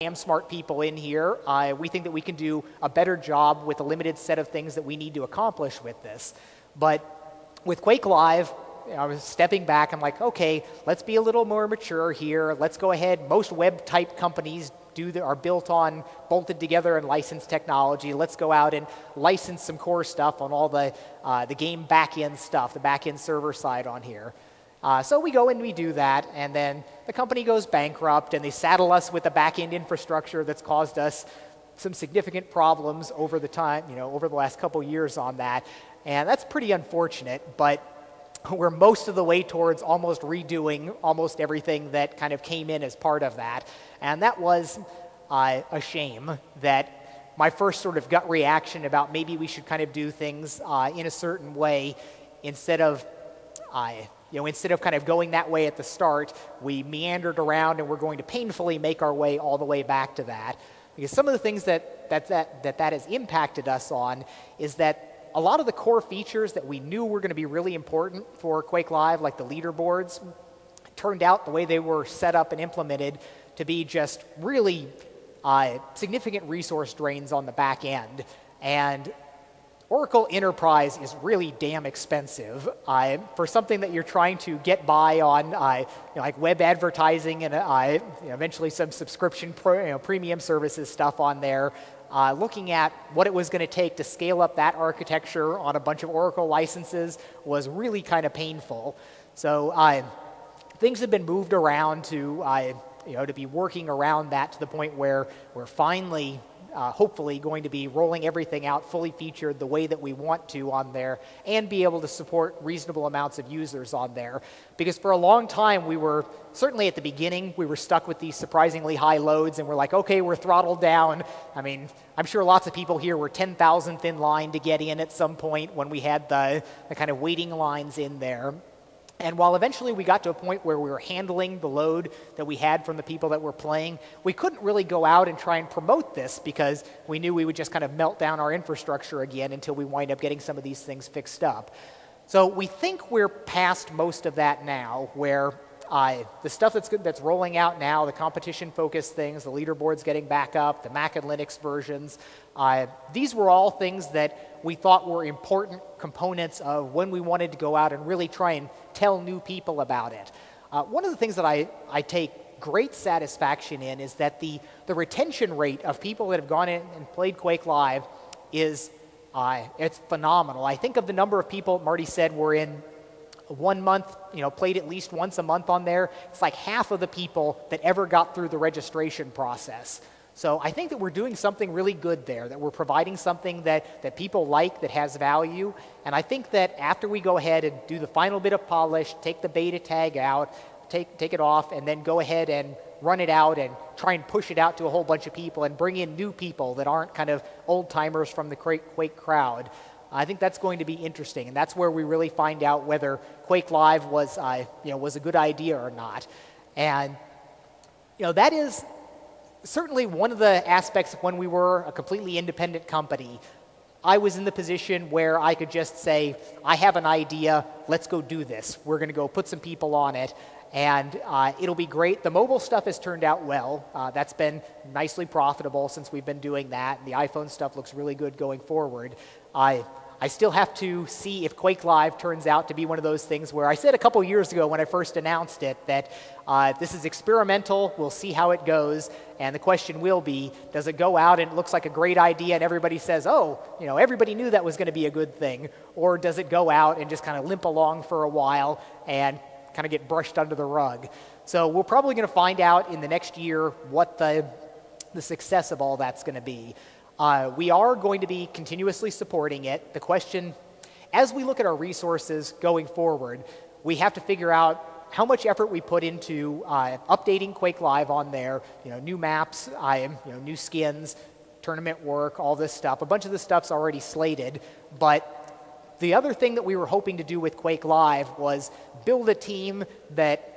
Damn smart people in here. We think that we can do a better job with the limited set of things that we need to accomplish with this. But with Quake Live, I was stepping back. I'm like, okay, let's be a little more mature here. Let's go ahead. Most web-type companies are built on bolted together and licensed technology. Let's go out and license some core stuff on all the game back-end stuff, the back-end server side on here. So we go and we do that, and then the company goes bankrupt, and they saddle us with the back-end infrastructure that's caused us some significant problems over the time, over the last couple years on that. And that's pretty unfortunate, but we're most of the way towards almost redoing almost everything that kind of came in as part of that. And that was a shame. That my first sort of gut reaction about maybe we should kind of do things in a certain way instead of kind of going that way at the start, we meandered around and we're going to painfully make our way all the way back to that. Because some of the things that has impacted us on is that a lot of the core features that we knew were going to be really important for Quake Live, like the leaderboards, turned out the way they were set up and implemented to be just really significant resource drains on the back end. And Oracle Enterprise is really damn expensive for something that you're trying to get by on, like web advertising and eventually some subscription premium services stuff on there. Looking at what it was going to take to scale up that architecture on a bunch of Oracle licenses was really kind of painful. So things have been moved around to be working around that to the point where we're finally hopefully going to be rolling everything out fully featured the way that we want to on there and be able to support reasonable amounts of users on there. Because for a long time we were, certainly at the beginning, we were stuck with these surprisingly high loads and we're like, okay, we're throttled down. I mean, I'm sure lots of people here were 10,000th in line to get in at some point when we had the kind of waiting lines in there. And while eventually we got to a point where we were handling the load that we had from the people that were playing, we couldn't really go out and try and promote this because we knew we would just kind of melt down our infrastructure again until we wind up getting some of these things fixed up. So we think we're past most of that now, where the stuff that's rolling out now, the competition-focused things, the leaderboards getting back up, the Mac and Linux versions, these were all things that we thought were important components of when we wanted to go out and really try and tell new people about it. One of the things that I take great satisfaction in is that the retention rate of people that have gone in and played Quake Live is it's phenomenal. I think of the number of people Marty said were in 1 month, played at least once a month on there. It's like half of the people that ever got through the registration process. So I think that we're doing something really good there, that we're providing something that people like, that has value. And I think that after we go ahead and do the final bit of polish, take the beta tag out, take it off, and then go ahead and run it out and try and push it out to a whole bunch of people and bring in new people that aren't kind of old-timers from the Quake crowd, I think that's going to be interesting. And that's where we really find out whether Quake Live was a good idea or not. And that is certainly one of the aspects of when we were a completely independent company. I was in the position where I could just say, I have an idea, let's go do this. We're going to go put some people on it, and it'll be great. The mobile stuff has turned out well. That's been nicely profitable since we've been doing that. The iPhone stuff looks really good going forward. I still have to see if Quake Live turns out to be one of those things where I said a couple years ago when I first announced it that this is experimental, we'll see how it goes, and the question will be, does it go out and it looks like a great idea and everybody says, oh, everybody knew that was going to be a good thing, or does it go out and just kind of limp along for a while and kind of get brushed under the rug? So we're probably going to find out in the next year what the success of all that's going to be. We are going to be continuously supporting it. The question, as we look at our resources going forward, we have to figure out how much effort we put into updating Quake Live on there, new maps, new skins, tournament work, all this stuff. A bunch of this stuff's already slated, but the other thing that we were hoping to do with Quake Live was build a team that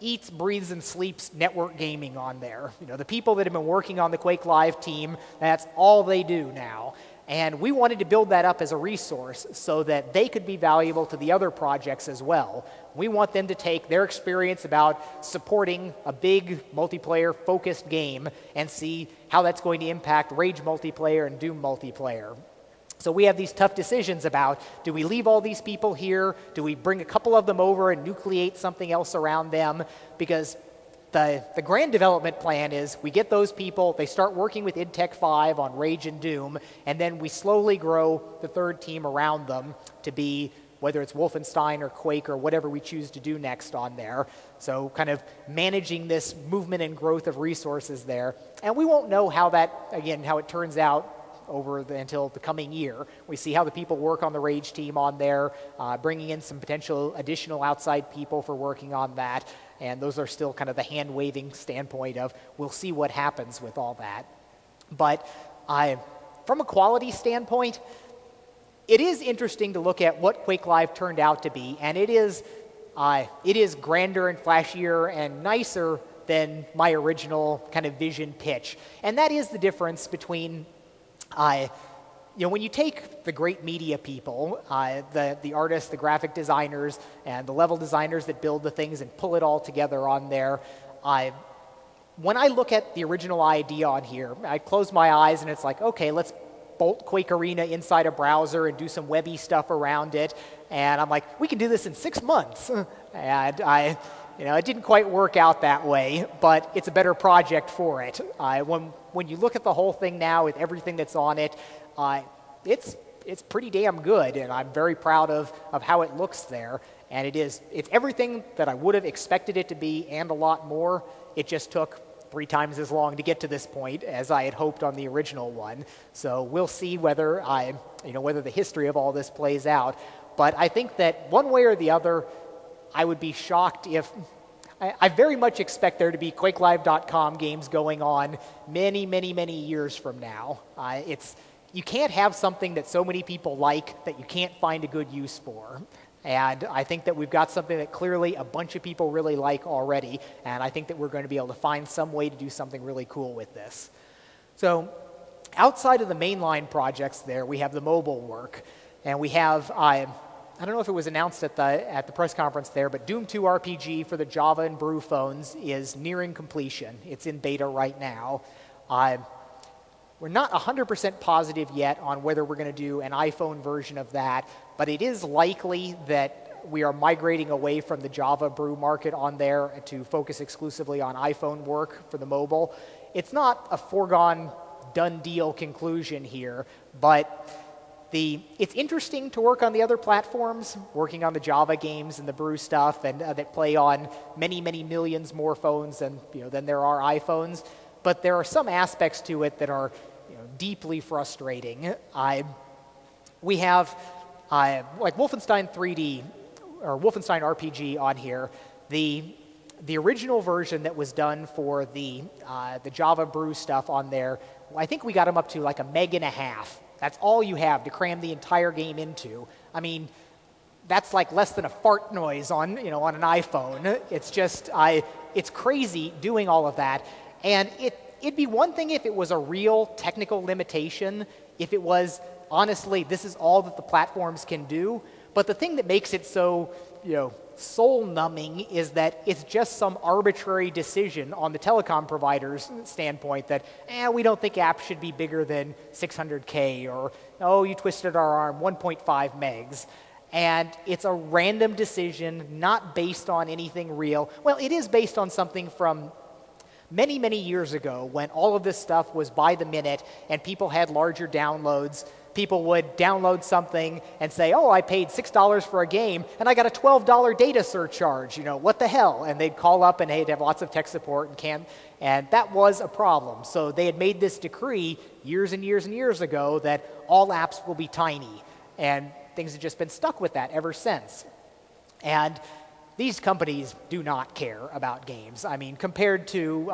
eats, breathes, and sleeps network gaming on there. The people that have been working on the Quake Live team, that's all they do now. And we wanted to build that up as a resource so that they could be valuable to the other projects as well. We want them to take their experience about supporting a big multiplayer-focused game and see how that's going to impact Rage multiplayer and Doom multiplayer. So we have these tough decisions about, do we leave all these people here? Do we bring a couple of them over and nucleate something else around them? Because the grand development plan is we get those people, they start working with id Tech 5 on Rage and Doom, and then we slowly grow the third team around them to be, whether it's Wolfenstein or Quake or whatever we choose to do next on there. So kind of managing this movement and growth of resources there. And we won't know how that, again, how it turns out until the coming year. We see how the people work on the Rage team on there, bringing in some potential additional outside people for working on that. And those are still kind of the hand-waving standpoint of we'll see what happens with all that. But from a quality standpoint, it is interesting to look at what Quake Live turned out to be, and it is grander and flashier and nicer than my original kind of vision pitch. And that is the difference between when you take the great media people, the artists, the graphic designers, and the level designers that build the things and pull it all together on there, when I look at the original idea on here, I close my eyes and it's like, okay, let's bolt Quake Arena inside a browser and do some webby stuff around it. And I'm like, we can do this in 6 months. And it didn't quite work out that way, but it's a better project for it. When you look at the whole thing now with everything that's on it, it's pretty damn good, and I'm very proud of how it looks there. And it's everything that I would have expected it to be and a lot more. It just took 3 times as long to get to this point as I had hoped on the original one. So we'll see whether whether the history of all this plays out. But I think that one way or the other, I would be shocked if I very much expect there to be QuakeLive.com games going on many, many, many years from now. You can't have something that so many people like that you can't find a good use for. And I think that we've got something that clearly a bunch of people really like already, and I think that we're going to be able to find some way to do something really cool with this. So outside of the mainline projects there, we have the mobile work, and we have, I don't know if it was announced at the press conference there, but Doom 2 RPG for the Java and Brew phones is nearing completion. It's in beta right now. We're not 100% positive yet on whether we're going to do an iPhone version of that, but it is likely that we are migrating away from the Java Brew market on there to focus exclusively on iPhone work for the mobile. It's not a foregone done deal conclusion here, but it's interesting to work on the other platforms, working on the Java games and the Brew stuff, and that play on many, many millions more phones than there are iPhones. But there are some aspects to it that are deeply frustrating. We have like Wolfenstein 3D or Wolfenstein RPG on here. The original version that was done for the Java Brew stuff on there, I think we got them up to like 1.5 meg. That's all you have to cram the entire game into. I mean, that's like less than a fart noise on on an iPhone. It's just it's crazy doing all of that. And it'd be one thing if it was a real technical limitation, if it was, honestly, this is all that the platforms can do. But the thing that makes it so, soul-numbing is that it's just some arbitrary decision on the telecom provider's standpoint that, we don't think apps should be bigger than 600K, or, oh, you twisted our arm, 1.5 megs. And it's a random decision, not based on anything real. Well, it is based on something from many, many years ago when all of this stuff was by the minute and people had larger downloads. People would download something and say, oh, I paid $6 for a game and I got a $12 data surcharge, what the hell? And they'd call up and they'd have lots of tech support and that was a problem. So they had made this decree years and years and years ago that all apps will be tiny, and things have just been stuck with that ever since. And these companies do not care about games. I mean, compared to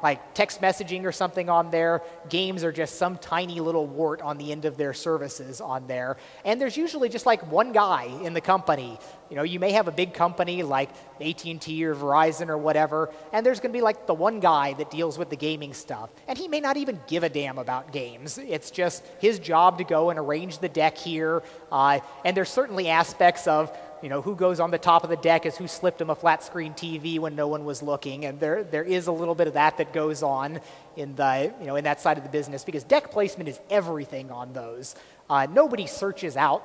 like text messaging or something on there, games are just some tiny little wart on the end of their services on there. And there's usually just like one guy in the company. You know, you may have a big company like AT&T or Verizon or whatever, and there's going to be like the one guy that deals with the gaming stuff. And he may not even give a damn about games. It's just his job to go and arrange the deck here. And there's certainly aspects of, you know, who goes on the top of the deck is who slipped him a flat screen TV when no one was looking, and there is a little bit of that goes on in the, you know, in that side of the business, because deck placement is everything on those. Nobody searches out